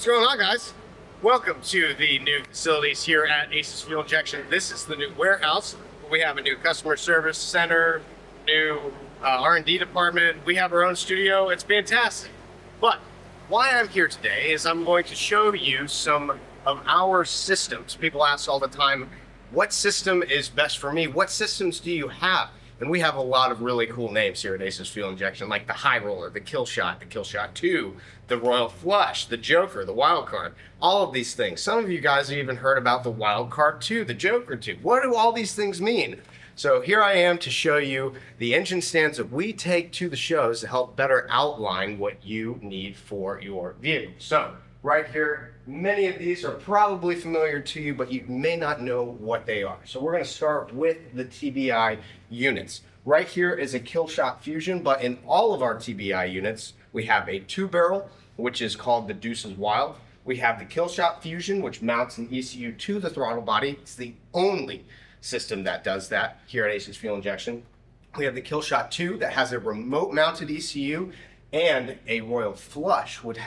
What's going on, guys? Welcome to the new facilities here at Aces Fuel Injection. This is the new warehouse. We have a new customer service center, new R&D department. We have our own studio. It's fantastic. But why I'm here today is I'm going to show you some of our systems. People ask all the time, what system is best for me? What systems do you have? And we have a lot of really cool names here at Aces Fuel Injection, like the High Roller, the Kill Shot 2, the Royal Flush, the Joker, the Wild Card, all of these things. Some of you guys have even heard about the Wild Card 2, the Joker 2. What do all these things mean? So here I am to show you the engine stands that we take to the shows to help better outline what you need for your vehicle. So right here, many of these are probably familiar to you, but you may not know what they are. So we're going to start with the TBI units. Right here is a Kill Shot Fusion, but in all of our TBI units, we have a 2-barrel, which is called the Deuces Wild. We have the Kill Shot Fusion, which mounts an ECU to the throttle body. It's the only system that does that here at Aces Fuel Injection. We have the Kill Shot 2 that has a remote mounted ECU and a Royal Flush, which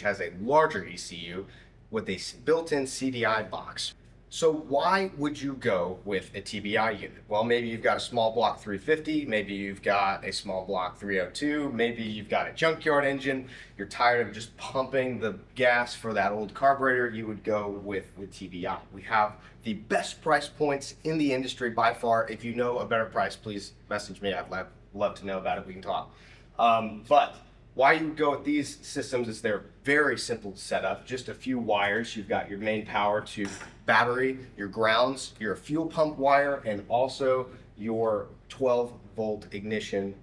has a larger ECU with a built-in CDI box. So why would you go with a TBI unit? Well, maybe you've got a small block 350, maybe you've got a small block 302, maybe you've got a junkyard engine, you're tired of just pumping the gas for that old carburetor, you would go with the TBI. We have the best price points in the industry by far. If you know a better price, please message me. I'd love to know about it. We can talk. But why you would go with these systems is they're very simple to set up. Just a few wires. You've got your main power to battery, your grounds, your fuel pump wire, and also your 12-volt ignition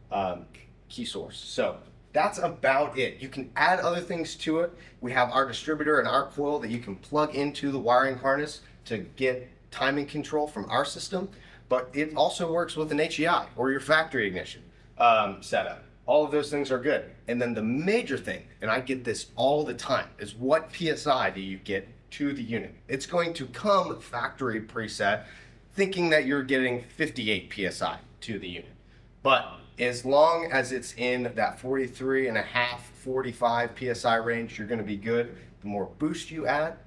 key source. So that's about it. You can add other things to it. We have our distributor and our coil that you can plug into the wiring harness to get timing control from our system, but it also works with an HEI or your factory ignition setup. All of those things are good. And then the major thing, and I get this all the time, is what PSI do you get to the unit? It's going to come factory preset, thinking that you're getting 58 PSI to the unit. But as long as it's in that 43 and a half, 45 PSI range, you're gonna be good. The more boost you add,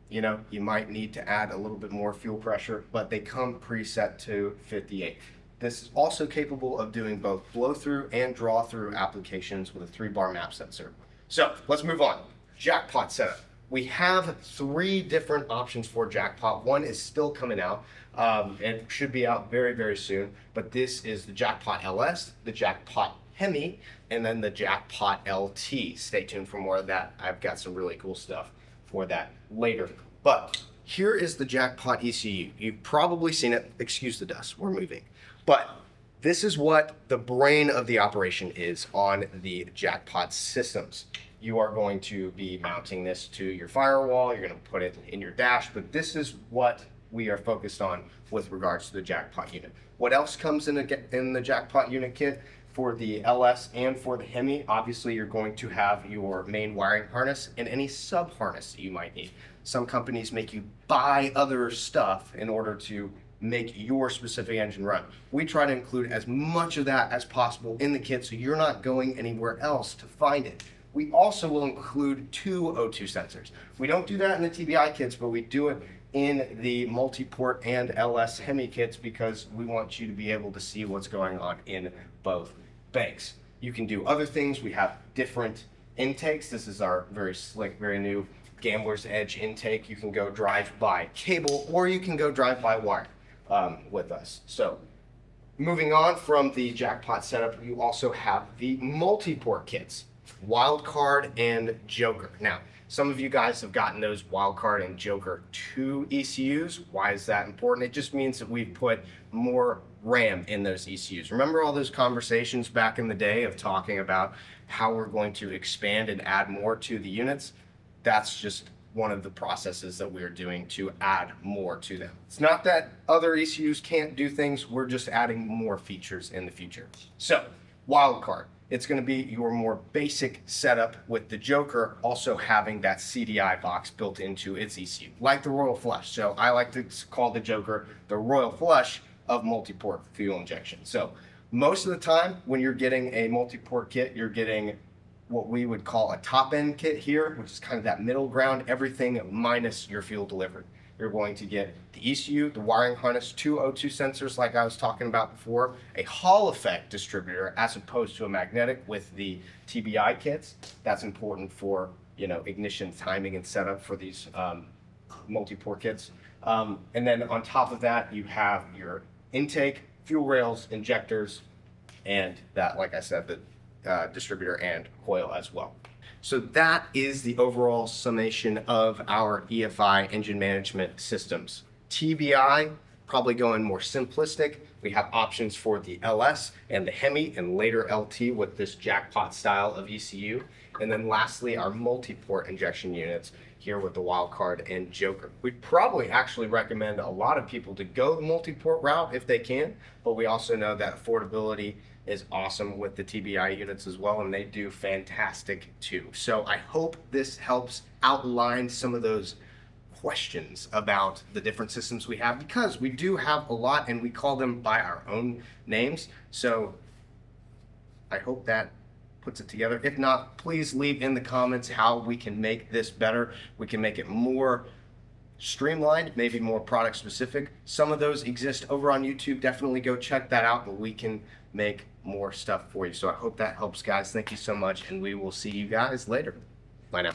you might need to add a little bit more fuel pressure, but they come preset to 58. This is also capable of doing both blow-through and draw-through applications with a 3-bar map sensor. So let's move on. Jackpot setup. We have 3 different options for Jackpot. One is still coming out and should be out very, very soon. But this is the Jackpot LS, the Jackpot Hemi, and then the Jackpot LT. Stay tuned for more of that. I've got some really cool stuff for that later. But here is the Jackpot ECU. You've probably seen it. Excuse the dust. We're moving. But this is what the brain of the operation is on the Jackpot systems. You are going to be mounting this to your firewall. You're going to put it in your dash, but this is what we are focused on with regards to the Jackpot unit. What else comes in the Jackpot unit kit? For the LS and for the Hemi, obviously you're going to have your main wiring harness and any sub harness that you might need. Some companies make you buy other stuff in order to make your specific engine run. We try to include as much of that as possible in the kit so you're not going anywhere else to find it. We also will include 2 O2 sensors. We don't do that in the TBI kits, but we do it in the Multiport and LS Hemi kits because we want you to be able to see what's going on in both banks. You can do other things. We have different intakes. This is our very slick, very new Gambler's Edge intake. You can go drive by cable or you can go drive by wire with us. So moving on from the Jackpot setup, you also have the Multiport kits, Wild Card and Joker. Now, some of you guys have gotten those Wild Card and Joker 2 ECUs. Why is that important? It just means that we've put more RAM in those ECUs. Remember all those conversations back in the day of talking about how we're going to expand and add more to the units? That's just one of the processes that we're doing to add more to them. It's not that other ECUs can't do things, we're just adding more features in the future. So, Wild Card. It's going to be your more basic setup with the Joker also having that CDI box built into its ECU, like the Royal Flush. So I like to call the Joker the Royal Flush of Multiport fuel injection. So most of the time when you're getting a Multiport kit, you're getting what we would call a top end kit here, which is kind of that middle ground, everything minus your fuel delivery. You're going to get the ECU, the wiring harness, two O2 sensors like I was talking about before, a Hall effect distributor as opposed to a magnetic with the TBI kits. That's important for, you know, ignition timing and setup for these multi-port kits. And then on top of that, you have your intake, fuel rails, injectors, and that, like I said, the distributor and coil as well. So that is the overall summation of our EFI engine management systems. TBI, probably going more simplistic. We have options for the LS and the Hemi and later LT with this Jackpot style of ECU. And then lastly, our multi-port injection units here with the Wildcard and Joker. We'd probably actually recommend a lot of people to go the multi-port route if they can, but we also know that affordability is awesome with the TBI units as well, and they do fantastic too. So I hope this helps outline some of those questions about the different systems we have, because we do have a lot and we call them by our own names. So I hope that puts it together. If not, please leave in the comments how we can make this better. We can make it more streamlined, maybe more product specific. Some of those exist over on YouTube. Definitely go check that out, but we can make more stuff for you. So I hope that helps, guys. Thank you so much, and we will see you guys later. Bye now.